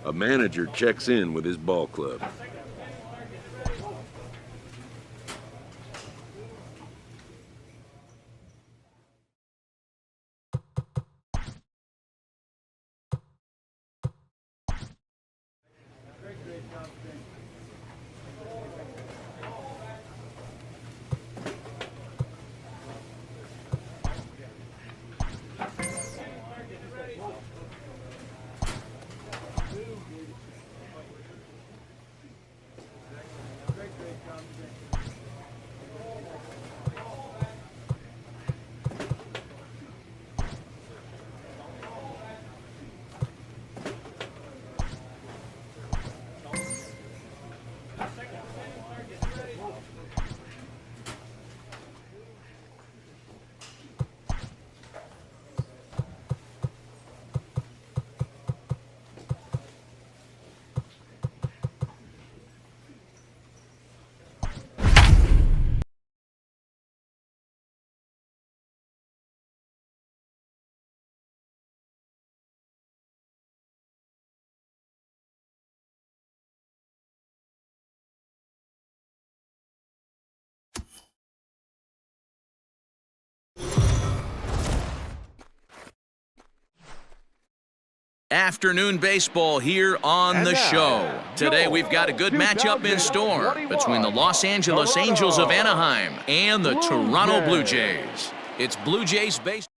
A manager checks in with his ball club. Afternoon baseball here on the show. Today we've got a good matchup in store between the Los Angeles Angels of Anaheim and the Toronto Blue Jays. It's Blue Jays baseball.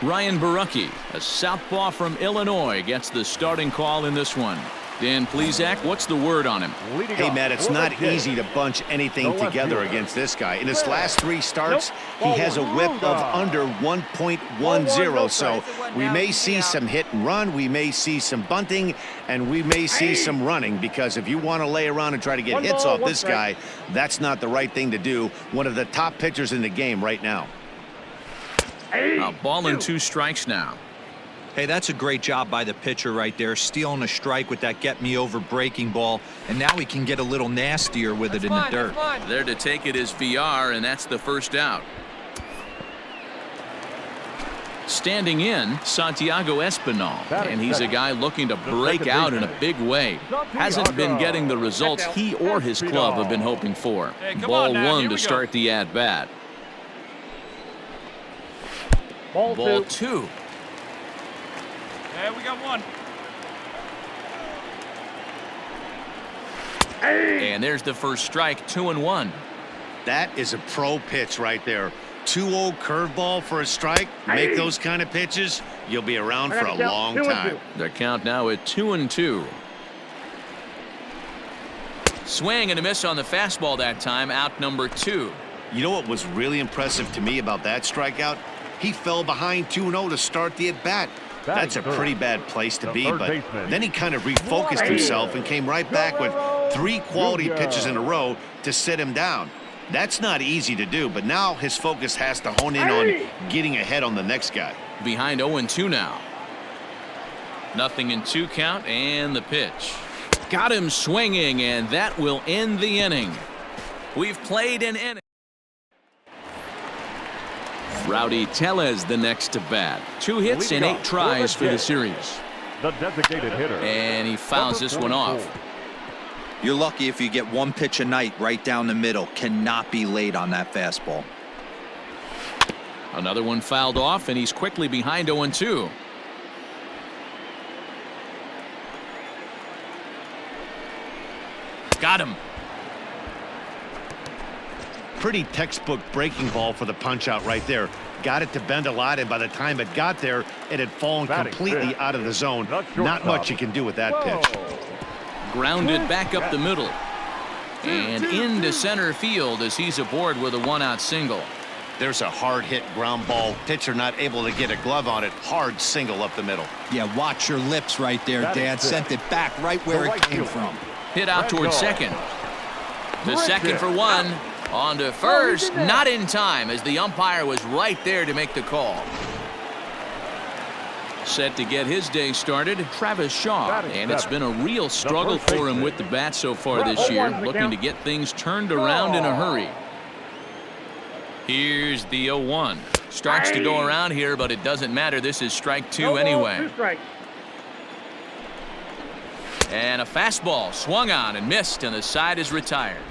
Ryan Barucki, a southpaw from Illinois, gets the starting call in this one. Dan Plesac, what's the word on him? Hey, Matt, it's not easy to bunch anything together against this guy. In his last 3 starts, he has a whip of under 1.10, so we may see some hit and run, we may see some bunting, and we may see some running, because if you want to lay around and try to get hits off this guy, that's not the right thing to do. One of the top pitchers in the game right now. A ball and 2 strikes now. Hey, that's a great job by the pitcher right there, stealing a strike with that get-me-over breaking ball, and now he can get a little nastier with it in the dirt. There to take it is VR, and that's the first out. Standing in, Santiago Espinal, and he's a guy looking to break out in a big way. Hasn't been getting the results he or his club have been hoping for. Ball 1 to start the at-bat. Ball 2. Yeah, we got 1. And there's the first strike, 2-1. That is a pro pitch right there. 2-0 curveball for a strike. Make those kind of pitches, you'll be around for a long time. Their count now at 2-2. Swing and a miss on the fastball that time, out number 2. You know what was really impressive to me about that strikeout? He fell behind 2-0 to start the at-bat. That's a pretty bad place to be, but then he kind of refocused himself and came right back with 3 quality pitches in a row to sit him down. That's not easy to do, but now his focus has to hone in on getting ahead on the next guy. Behind 0-2 now. 0-2 count, and the pitch. Got him swinging, and that will end the inning. We've played an inning. Rowdy Tellez the next to bat. 2 hits and 8 tries for the series. The designated hitter. And he fouls this one off. You're lucky if you get 1 pitch a night right down the middle. Cannot be late on that fastball. Another one fouled off, and he's quickly behind 0-2. Got him. Pretty textbook breaking ball for the punch out right there. Got it to bend a lot, and by the time it got there, it had fallen completely out of the zone. Not much you can do with that pitch. Grounded back up the middle. And into center field as he's aboard with a 1-out single. There's a hard hit ground ball. Pitcher not able to get a glove on it. Hard single up the middle. Yeah, watch your lips right there, Dad. Sent it back right where it came from. Hit out towards second. To second for 1. On to first, not in time, as the umpire was right there to make the call. Set to get his day started, Travis Shaw, and it's been a real struggle for him with the bat so far this year, looking to get things turned around in a hurry. Here's the 0-1. Starts to go around here, but it doesn't matter. This is strike 2 anyway. And a fastball swung on and missed, and the side is retired.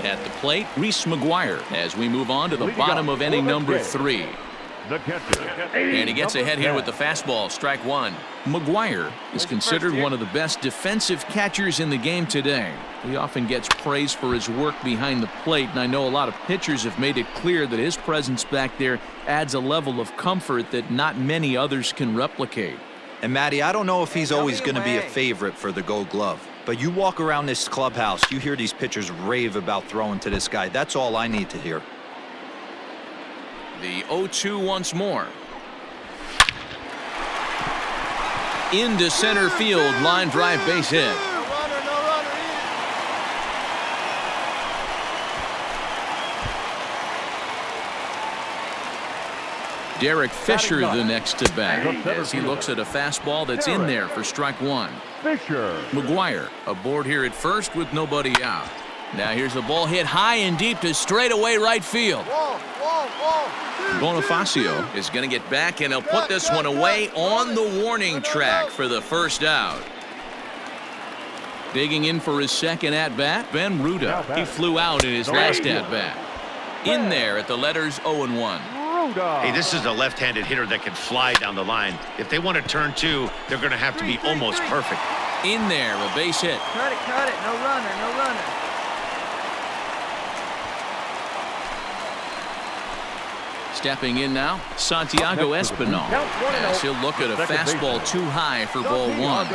At the plate, Reese McGuire as we move on to the bottom of inning number 3. And he gets ahead here with the fastball, strike one. McGuire is considered one of the best defensive catchers in the game today. He often gets praise for his work behind the plate, and I know a lot of pitchers have made it clear that his presence back there adds a level of comfort that not many others can replicate. And Matty, I don't know if he's always going to be a favorite for the Gold Glove, but you walk around this clubhouse, you hear these pitchers rave about throwing to this guy. That's all I need to hear. The 0-2 once more. Into center field, line drive, base hit. Derek Fisher the next to bat as he looks at a fastball that's in there for strike one. McGuire aboard here at first with nobody out. Now here's a ball hit high and deep to straightaway right field. Bonifacio is going to get back, and he'll put this one away on the warning track for the first out. Digging in for his second at-bat, Ben Ruda. He flew out in his last at-bat. In there at the letters 0-1. Hey, this is a left-handed hitter that can fly down the line. If they want to turn two, they're going to have to be almost perfect. In there, a base hit. Cut it. No runner, no runner. Stepping in now, Santiago Espinal, as he'll look at a fastball too high for ball one.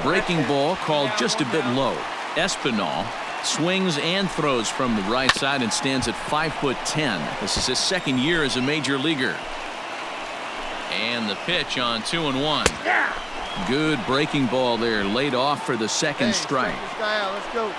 Breaking ball called just a bit low. Espinal swings and throws from the right side and stands at 5'10". This is his second year as a major leaguer. And the pitch on 2-1. Good breaking ball there, laid off for the second strike. Let's go.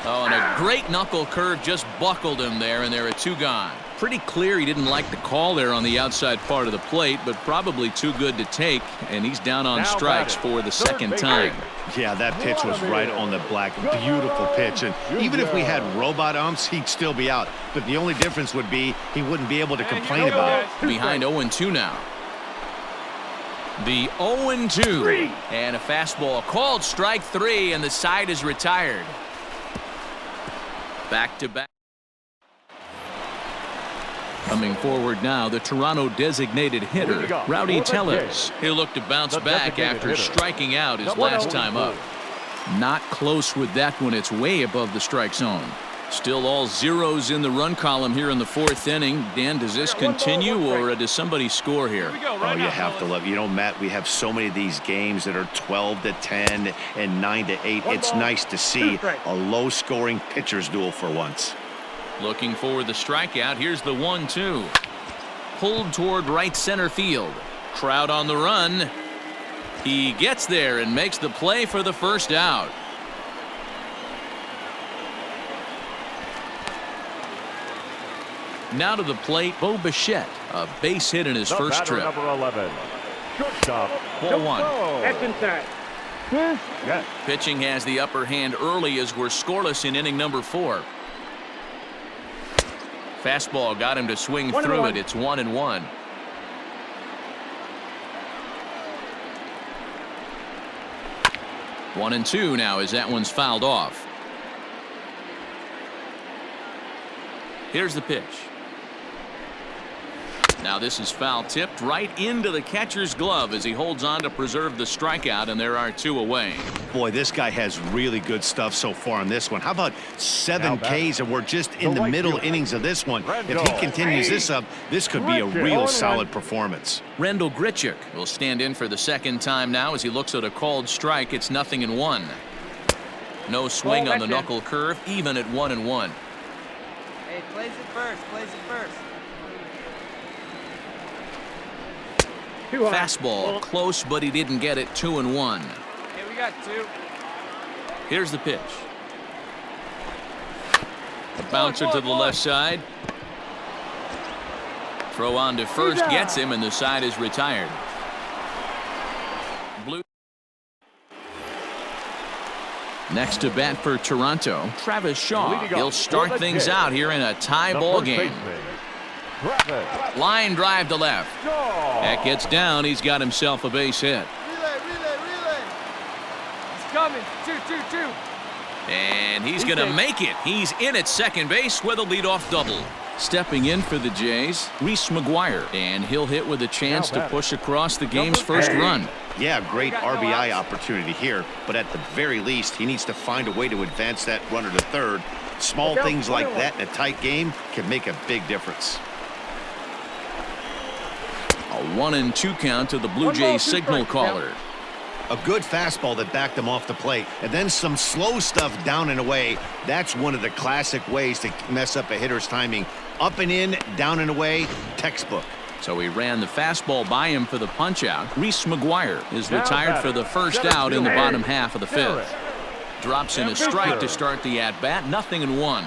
Oh, and a great knuckle curve just buckled him there, and there are two gone. Pretty clear he didn't like the call there on the outside part of the plate, but probably too good to take, and he's down on strikes for the second time. Yeah, that pitch was right on the black. Beautiful pitch, and even if we had robot umps, he'd still be out. But the only difference would be he wouldn't be able to complain about it. Behind 0-2 now. The 0-2, and a fastball called strike three, and the side is retired. Back-to-back. Coming forward now, the Toronto designated hitter, Rowdy Tellez. He'll look to bounce back after striking out his last time up. Not close with that one. It's way above the strike zone. Still all zeros in the run column here in the fourth inning. Dan, does this continue, or does somebody score here? Oh, you have to love. You know, Matt, we have so many of these games that are 12-10 and 9-8. It's nice to see a low-scoring pitcher's duel for once. Looking for the strikeout. Here's the 1-2. Pulled toward right center field. Crowd on the run. He gets there and makes the play for the first out. Now to the plate, Bo Bichette, a base hit in his first trip. Number 11, shortstop. Ball one. That's inside. Pitching has the upper hand early as we're scoreless in inning number 4. Fastball got him to swing through it. It's 1-1. One and two now as that one's fouled off. Here's the pitch. Now this is foul tipped right into the catcher's glove as he holds on to preserve the strikeout, and there are two away. Boy, this guy has really good stuff so far on this one. How about 7 Ks, and we're just in the middle innings of this one. If he continues this up, this could be a real solid performance. Rendell Grichuk will stand in for the second time now as he looks at a called strike. It's 0-1. No swing on the knuckle curve, even at 1-1. Hey, place it first. Fastball close, but he didn't get it. 2-1. Hey, we got two. Here's the pitch. A bouncer to the left side. Throw on to first gets him, and the side is retired. Blue. Next to bat for Toronto, Travis Shaw. He'll start things out here in a tie ball game. Traffic. Line drive to left. That gets down. He's got himself a base hit. Relay. He's coming. 2-2-2. And he's going to make it. He's in at second base with a leadoff double. Stepping in for the Jays, Reese McGuire. And he'll hit with a chance to push across the game's first run. Yeah, great RBI opportunity here, but at the very least, he needs to find a way to advance that runner to third. Small things like that in a tight game can make a big difference. A 1-2 count to the Blue Jays signal caller. A good fastball that backed him off the plate, and then some slow stuff down and away. That's one of the classic ways to mess up a hitter's timing. Up and in, down and away, textbook. So he ran the fastball by him for the punch-out. Reese McGuire is retired for the first out in the bottom half of the fifth. Drops in a strike to start the at-bat. 0-1.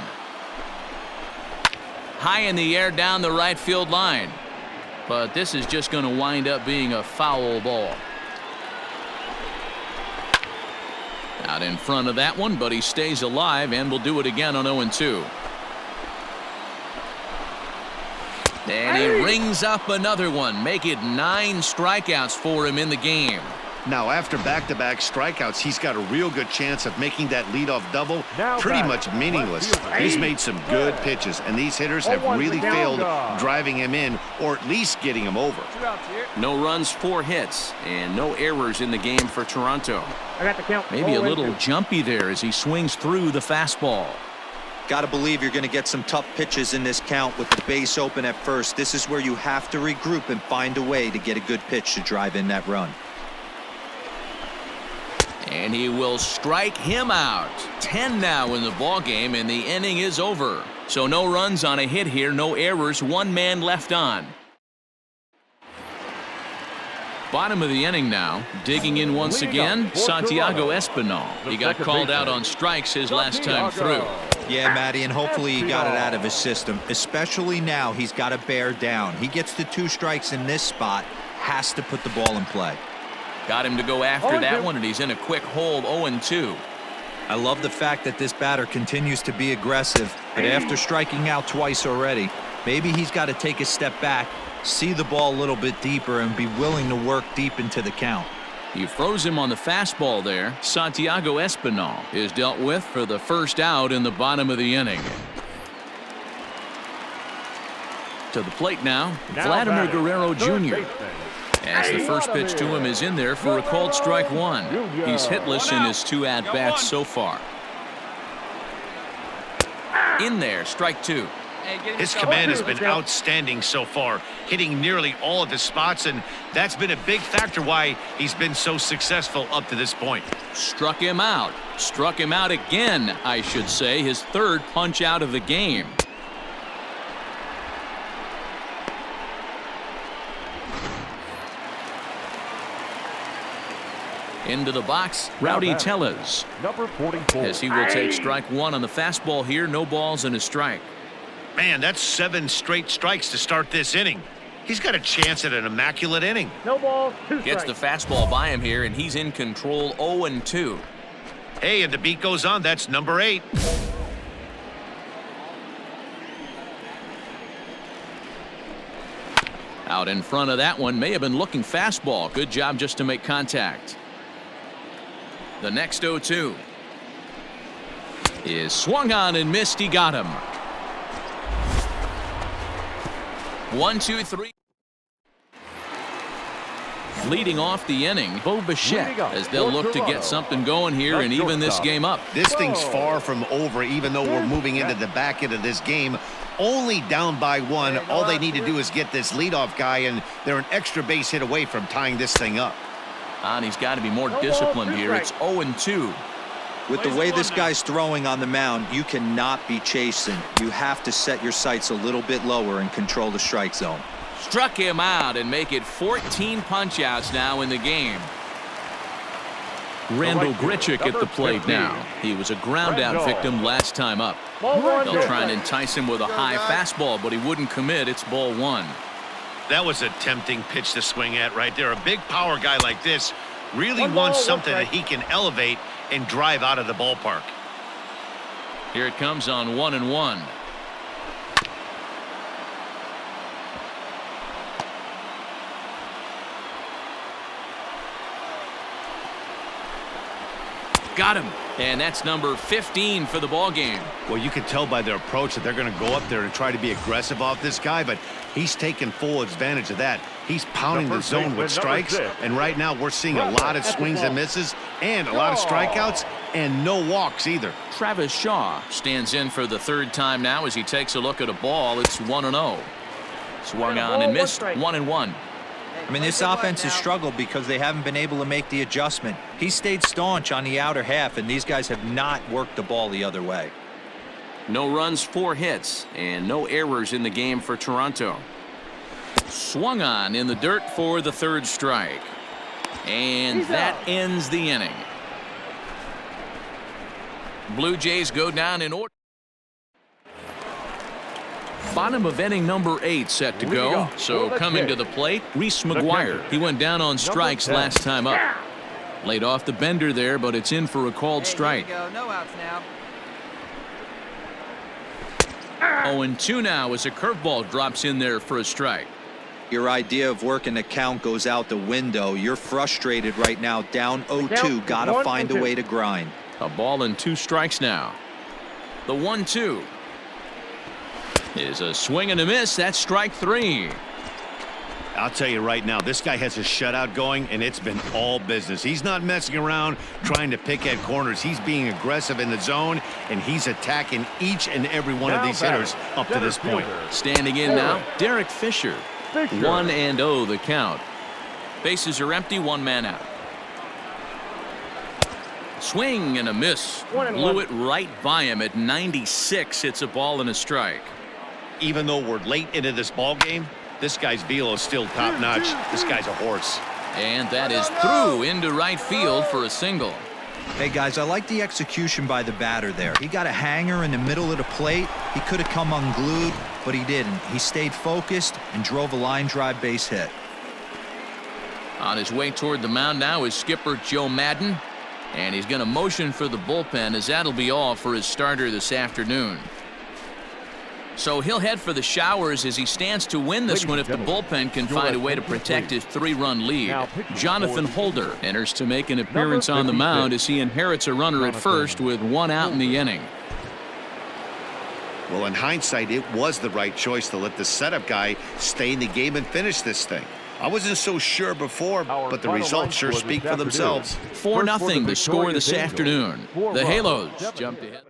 High in the air down the right field line. But this is just going to wind up being a foul ball. Out in front of that one, but he stays alive and will do it again on 0-2. And he rings up another one. Make it 9 strikeouts for him in the game. Now, after back-to-back strikeouts, he's got a real good chance of making that leadoff double pretty much meaningless. He's made some good pitches, and these hitters have really failed driving him in or at least getting him over. No runs, 4 hits, and no errors in the game for Toronto. I got the count. Maybe a little jumpy there as he swings through the fastball. Got to believe you're going to get some tough pitches in this count with the base open at first. This is where you have to regroup and find a way to get a good pitch to drive in that run. And he will strike him out. 10 now in the ball game, and the inning is over. So no runs on a hit here, no errors, 1 man left on. Bottom of the inning now. Digging in once again, Santiago Espinal. He got called out on strikes his last time through. Yeah, Matty, and hopefully he got it out of his system. Especially now, he's got to bear down. He gets the 2 strikes in this spot, has to put the ball in play. Got him to go after that one, and he's in a quick hold, 0-2. I love the fact that this batter continues to be aggressive, but after striking out twice already, maybe he's got to take a step back, see the ball a little bit deeper, and be willing to work deep into the count. He froze him on the fastball there. Santiago Espinal is dealt with for the first out in the bottom of the inning. To the plate now, Vladimir Guerrero Jr. As the first pitch to him is in there for a called strike 1. He's hitless in his 2 at-bats so far. In there, strike 2. His command has been outstanding so far, hitting nearly all of his spots, and that's been a big factor why he's been so successful up to this point. Struck him out. Struck him out again, I should say. His 3rd punch out of the game. Into the box, Rowdy Tellez. Number 44. As he will take strike 1 on the fastball here. No balls and a strike. Man, that's 7 straight strikes to start this inning. He's got a chance at an immaculate inning. No balls, 2 strikes. Gets the fastball by him here, and he's in control, 0-2. Hey, and the beat goes on. That's number 8. Out in front of that one, may have been looking fastball. Good job just to make contact. The next 0-2 is swung on and missed. He got him. 1-2-3. Leading off the inning, Bo Bichette, as they'll look to get something going here and even this game up. This thing's far from over, even though we're moving into the back end of this game. Only down by 1. All they need to do is get this leadoff guy, and they're an extra base hit away from tying this thing up. And he's got to be more disciplined here. It's 0-2. With the way this guy's throwing on the mound, you cannot be chasing. You have to set your sights a little bit lower and control the strike zone. Struck him out and make it 14 punch-outs now in the game. Randall Grichuk at the plate now. He was a ground-out victim last time up. They'll try and entice him with a high fastball, but he wouldn't commit. It's ball 1. That was a tempting pitch to swing at right there. A big power guy like this really wants something that he can elevate and drive out of the ballpark. Here it comes on 1-1. Got him. And that's number 15 for the ball game. Well, you can tell by their approach that they're going to go up there and try to be aggressive off this guy, but he's taking full advantage of that. He's pounding the zone with strikes, and right now we're seeing a lot of swings and misses and a lot of strikeouts and no walks either. Travis Shaw stands in for the third time now as he takes a look at a ball. It's 1-0. Swung on and missed. 1-1. I mean, this offense has struggled because they haven't been able to make the adjustment. He stayed staunch on the outer half, and these guys have not worked the ball the other way. No runs, 4 hits, and no errors in the game for Toronto. Swung on in the dirt for the third strike. And that ends the inning. Blue Jays go down in order. Bottom of inning number 8 set to go. So coming to the plate, Reese McGuire. He went down on strikes last time up. Laid off the bender there, but it's in for a called strike. No outs now. 0-2 now as a curveball drops in there for a strike. Your idea of working the count goes out the window. You're frustrated right now, down 0-2. Gotta find a way to grind. A ball and 2 strikes now. The 1-2 is a swing and a miss. That's strike 3. I'll tell you right now, this guy has a shutout going, and it's been all business. He's not messing around trying to pick at corners. He's being aggressive in the zone, and he's attacking each and every one of these hitters up to this point. Standing in now, Derek Fisher. 1-0 the count. Bases are empty, 1 man out. Swing and a miss. Blew it right by him at 96. It's a ball and a strike. Even though we're late into this ball game, this guy's velo is still top notch. This guy's a horse. And that is through into right field for a single. Hey guys, I like the execution by the batter there. He got a hanger in the middle of the plate. He could have come unglued, but he didn't. He stayed focused and drove a line drive base hit. On his way toward the mound now is skipper Joe Madden, and he's going to motion for the bullpen, as that'll be all for his starter this afternoon. So he'll head for the showers as he stands to win this one if the bullpen can find a way to protect his 3-run lead. Jonathan Holder enters to make an appearance on the mound as he inherits a runner at first with 1 out in the inning. Well, in hindsight, it was the right choice to let the setup guy stay in the game and finish this thing. I wasn't so sure before, but the results sure speak for themselves. 4-0 the score this afternoon. The Halos jumped ahead.